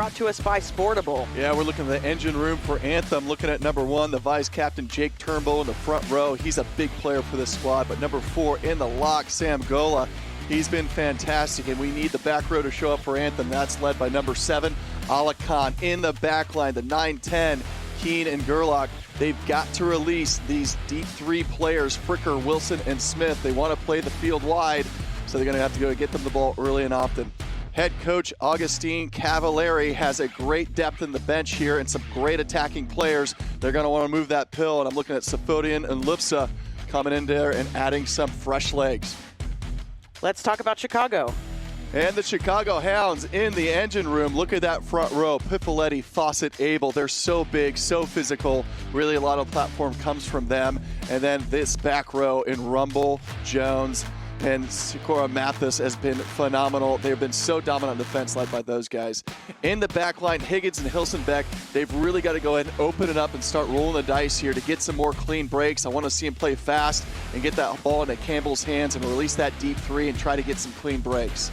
brought to us by Sportable. Yeah, we're looking at the engine room for Anthem. Looking at number 1, the vice captain Jake Turnbull in the front row. He's a big player for this squad. But number 4 in the lock, Sam Gola. He's been fantastic, and we need the back row to show up for Anthem. That's led by number 7, Ala Khan. In the back line, the 9-10, Keane and Gerlach. They've got to release these deep 3 players, Fricker, Wilson, and Smith. They want to play the field wide, so they're going to have to go get them the ball early and often. Head coach Augustine Cavallari has a great depth in the bench here and some great attacking players. They're going to want to move that pill, and I'm looking at Safodian and Lipsa coming in there and adding some fresh legs. Let's talk about Chicago. And the Chicago Hounds in the engine room. Look at that front row. Pipoletti, Fawcett, Abel. They're so big, so physical. Really a lot of platform comes from them. And then this back row in Rumble, Jones, and Sikora Mathis has been phenomenal. They've been so dominant on defense, led by those guys. In the back line, Higgins and Hilsenbeck, they've really got to go ahead and open it up and start rolling the dice here to get some more clean breaks. I want to see him play fast and get that ball into Campbell's hands and release that deep 3 and try to get some clean breaks.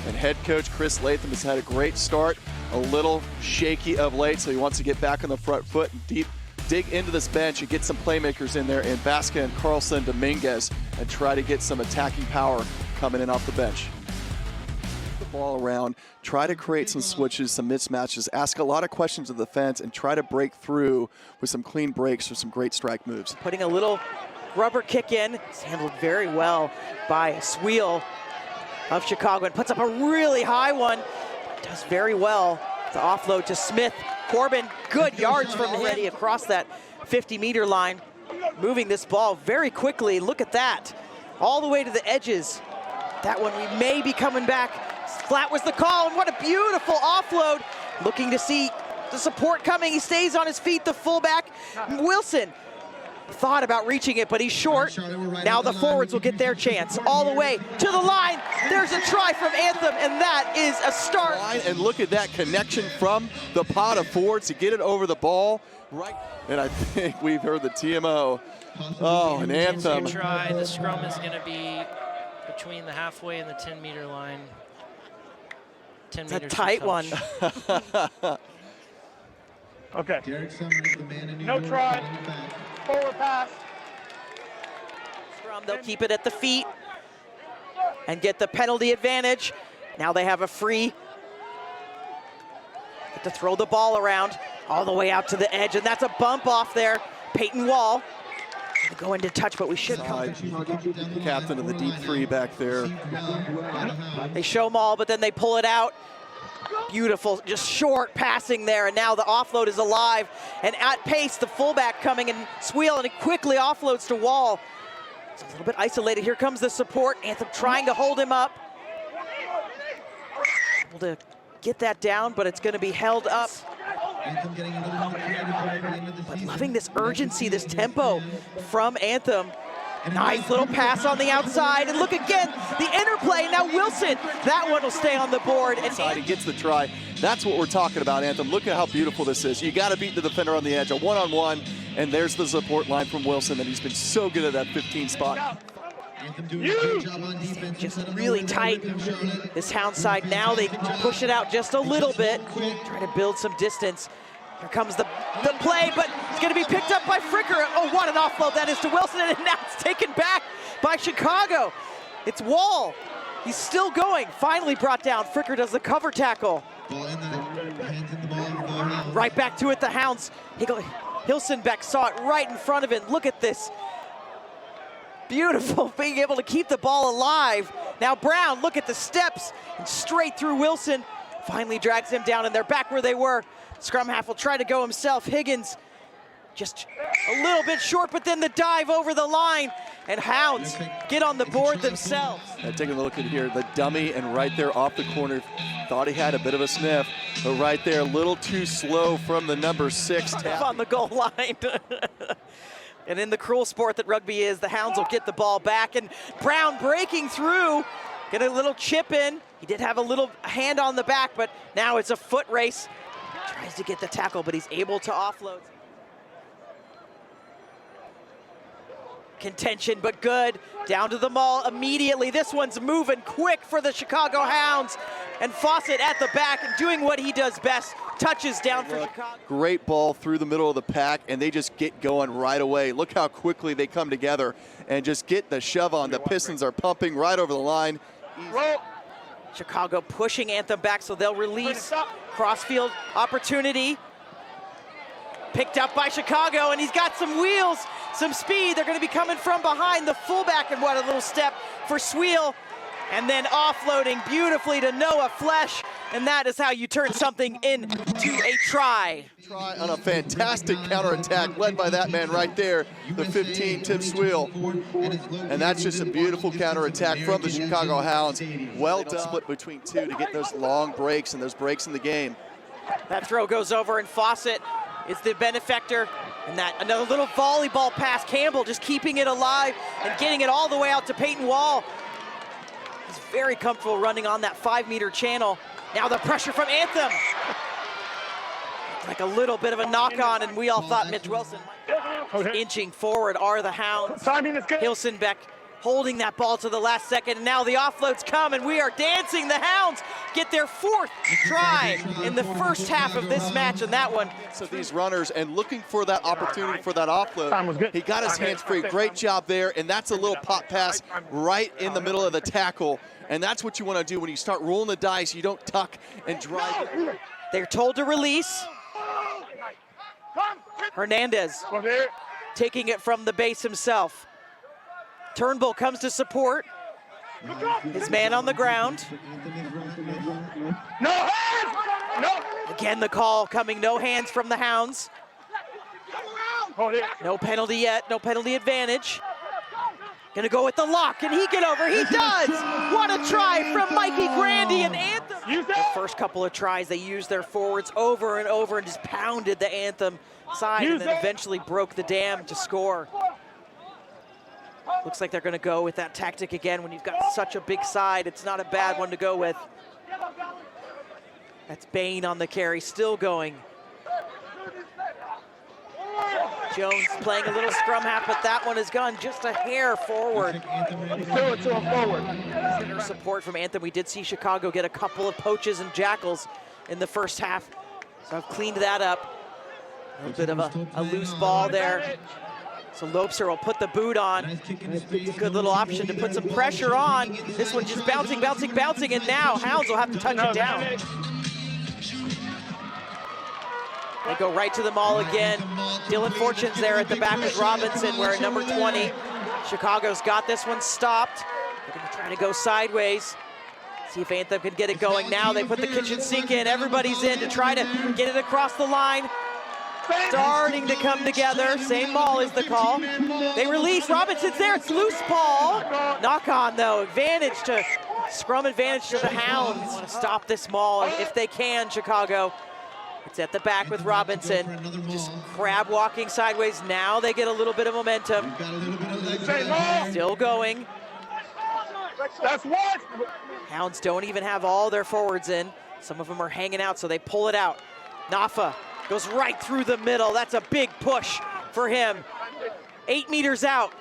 And head coach Chris Latham has had a great start, a little shaky of late, so he wants to get back on the front foot and dig into this bench and get some playmakers in there in Basca and Carlson Dominguez and try to get some attacking power coming in off the bench. The ball around, try to create some switches, some mismatches, ask a lot of questions of the defense, and try to break through with some clean breaks or some great strike moves. Putting a little rubber kick in. It's handled very well by Swiel of Chicago and puts up a really high one. Does very well. The offload to Smith. Corbin, good yards from already across that 50-meter line. Moving this ball very quickly. Look at that. All the way to the edges. That one we may be coming back. Flat was the call, and what a beautiful offload. Looking to see the support coming. He stays on his feet, the fullback. Wilson thought about reaching it, but he's short. Now the forwards will get their chance. All the way to the line. There's a try from Anthem, and that is a start. And look at that connection from the pot of forwards to get it over the ball. Right. And I think we've heard the TMO. Oh, an Anthem. Try. The scrum is going to be between the halfway and the 10-meter line. 10 it's meters. A tight one. Okay. No try. Forward pass. Scrum, they'll keep it at the feet and get the penalty advantage. Now they have a free. Get to throw the ball around all the way out to the edge, and that's a bump off there. Peyton Wall. Go into touch, but we should come. Captain of the deep 3 back there. They show them all, but then they pull it out. Beautiful, just short passing there, and now the offload is alive. And at pace, the fullback coming and Swiel, and it quickly offloads to Wall. It's a little bit isolated. Here comes the support. Anthem trying to hold him up. Able to get that down, but it's going to be held up. But loving this urgency, this tempo from Anthem. Nice little pass on the outside, and look again, the interplay. Now Wilson, that one will stay on the board. And he gets the try. That's what we're talking about, Anthem. Look at how beautiful this is. You got to beat the defender on the edge, a one-on-one, and there's the support line from Wilson, and he's been so good at that 15 spot. Just really tight, this Hound side. Now they push it out just a little bit, try to build some distance. Here comes the play, but it's going to be picked up by Fricker. Oh, what an offload that is to Wilson, and now it's taken back by Chicago. It's Wall. He's still going. Finally brought down. Fricker does the cover tackle. Right back to it, the Hounds. Hilsenbeck saw it right in front of him. Look at this. Beautiful, being able to keep the ball alive. Now Brown, look at the steps, and straight through Wilson. Finally drags him down, and they're back where they were. Scrum half will try to go himself. Higgins just a little bit short, but then the dive over the line, and Hounds get on the board themselves. Taking a look at here, the dummy, and right there off the corner, thought he had a bit of a sniff, but right there, a little too slow from the number 6 tap. On the goal line. And in the cruel sport that rugby is, the Hounds will get the ball back, and Brown breaking through, get a little chip in. He did have a little hand on the back, but now it's a foot race. Tries to get the tackle, but he's able to offload. Contention, but good. Down to the maul immediately. This one's moving quick for the Chicago Hounds. and Fawcett at the back and doing what he does best, touches down for Chicago. Great ball through the middle of the pack, and they just get going right away. Look how quickly they come together and just get the shove on. The Pistons are pumping right over the line. Chicago pushing Anthem back, so they'll release. Crossfield opportunity. Picked up by Chicago, and he's got some wheels, some speed. They're going to be coming from behind the fullback, and what a little step for Swiel. And then offloading beautifully to Noah Flesh, and that is how you turn something into a try. Try on a fantastic counterattack led by that man right there, the 15, Tim Swiel. And that's just a beautiful counterattack from the Chicago Hounds. Well done. Split between two to get those long breaks and those breaks in the game. That throw goes over, and Fawcett is the benefactor. And that another little volleyball pass. Campbell just keeping it alive and getting it all the way out to Peyton Wall. He's very comfortable running on that 5-meter channel. Now the pressure from Anthem. Like a little bit of a knock-on, and we all thought Mitch Wilson inching forward are the Hounds. Hilsenbeck holding that ball to the last second, and now the offloads come, and we are dancing. The Hounds get their 4th try in the first half of this match, and that one. So these runners, and looking for that opportunity for that offload. He got his hands free. Great job there, and that's a little pop pass right in the middle of the tackle, and that's what you want to do when you start rolling the dice. You don't tuck and drive it. They're told to release. Hernandez taking it from the base himself. Turnbull comes to support. His man on the ground. No hands! No! Again, the call coming, no hands from the Hounds. No penalty yet, no penalty advantage. Gonna go with the lock, can he get over? He does! What a try from Mikey Grandy and Anthem. The first couple of tries, they used their forwards over and over and just pounded the Anthem side and then eventually broke the dam to score. Looks like they're gonna go with that tactic again. When you've got such a big side, it's not a bad one to go with. That's Bain on the carry, still going. Jones playing a little scrum half, but that one has gone just a hair forward. Center support from Anthem. We did see Chicago get a couple of poaches and jackals in the first half, so I've cleaned that up. A little bit of a loose ball there. So Lobster will put the boot on. It's a good little option to put some pressure on. This one just bouncing, bouncing, bouncing, and now Hounds will have to touch it down. They go right to the maul again. Dylan Fortune's there at the back with Robinson, wearing number 20. Chicago's got this one stopped. They're gonna try to go sideways. See if Anthem can get it going. Now they put the kitchen sink in. Everybody's in to try to get it across the line. Starting to come together. Same maul is the call. They release. Robinson's there. It's loose ball. Knock on though. Advantage to scrum advantage to the Hounds. Want to stop this maul if they can, Chicago. It's at the back with Robinson. Just crab walking sideways. Now they get a little bit of momentum. Still going. That's what. Hounds don't even have all their forwards in. Some of them are hanging out, so they pull it out. Nafa goes right through the middle. That's a big push for him. 8 meters out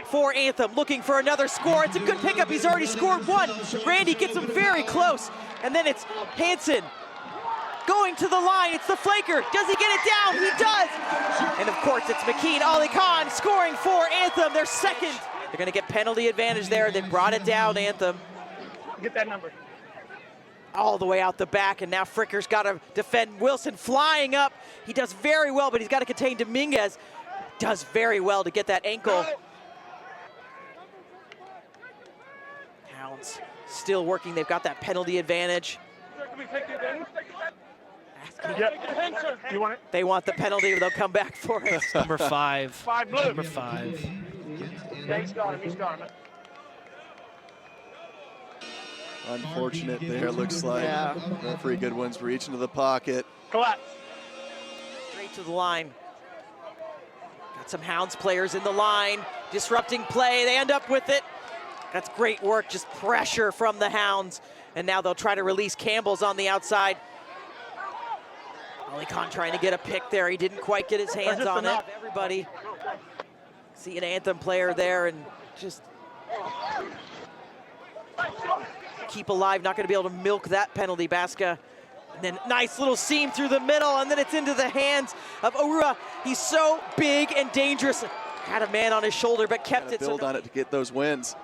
for Anthem, looking for another score. It's a good pickup. He's already scored one. Randy gets him very close. And then it's Hansen going to the line. It's the flanker. Does he get it down? He does. And of course, it's McKean Ali Khan scoring for Anthem, their second. They're going to get penalty advantage there. They brought it down, Anthem. Get that number. All the way out the back, and now Fricker's got to defend. Wilson flying up. He does very well, but he's got to contain Dominguez. Does very well to get that ankle. Hounds still working. They've got that penalty advantage. You want it? They want the penalty, they'll come back for it. Number 5. 5 blue. Number 5. Yeah, he's got him. He's got him. Unfortunate there, looks like. Yeah. Referee Goodwin's reaching to the pocket. Collapse. Straight to the line. Got some Hounds players in the line, disrupting play. They end up with it. That's great work, just pressure from the Hounds. And now they'll try to release. Campbell's on the outside. Ali Khan trying to get a pick there. He didn't quite get his hands on it. Everybody see an Anthem player there and just keep alive, not going to be able to milk that penalty. Baska, and then nice little seam through the middle, and then it's into the hands of Orua. He's so big and dangerous. Had a man on his shoulder, but kept it. Build on it to get those wins.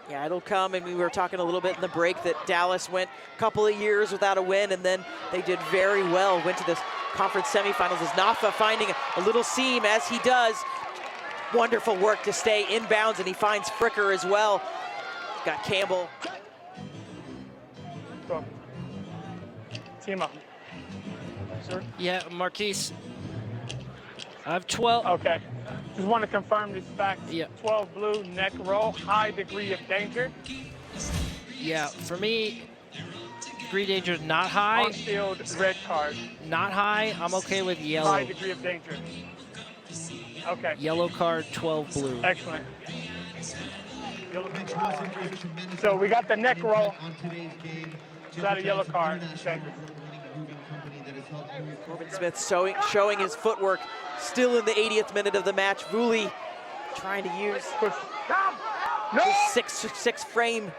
Yeah, it'll come, and we were talking a little bit in the break that Dallas went a couple of years without a win, and then they did very well, went to this conference semifinals as Nafa finding a little seam as he does. Wonderful work to stay inbounds, and he finds Fricker as well. Got Campbell. Go. Team up. Sir? Yeah, Marquise. I have 12. Okay. Just want to confirm these facts. Yeah. 12 blue, neck roll, high degree of danger. Yeah, for me, degree danger is not high. On field, red card. Not high. I'm okay with yellow. High degree of danger. Okay. Yellow card, 12 blue. Excellent. So we got the neck roll. Is that a yellow card? Okay. Corbin Smith showing his footwork still in the 80th minute of the match. Vuli trying to use his 6'6" frame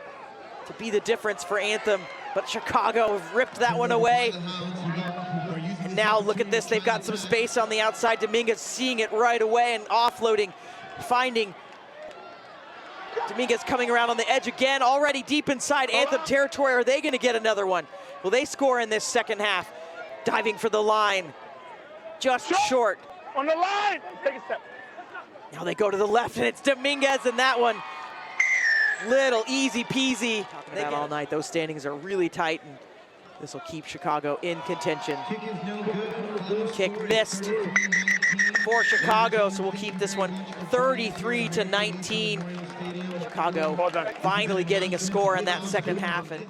to be the difference for Anthem, but Chicago have ripped that one away. And now look at this, they've got some space on the outside. Dominguez seeing it right away and offloading, finding Dominguez coming around on the edge again, already deep inside Anthem territory. Are they gonna get another one? Will they score in this second half? Diving for the line, just short. On the line, take a step. Now they go to the left, and it's Dominguez, and that one, little easy peasy. Talking about all night, those standings are really tight, and this will keep Chicago in contention. Kick missed for Chicago, so we'll keep this one 33-19. Chicago finally getting a score in that second half. And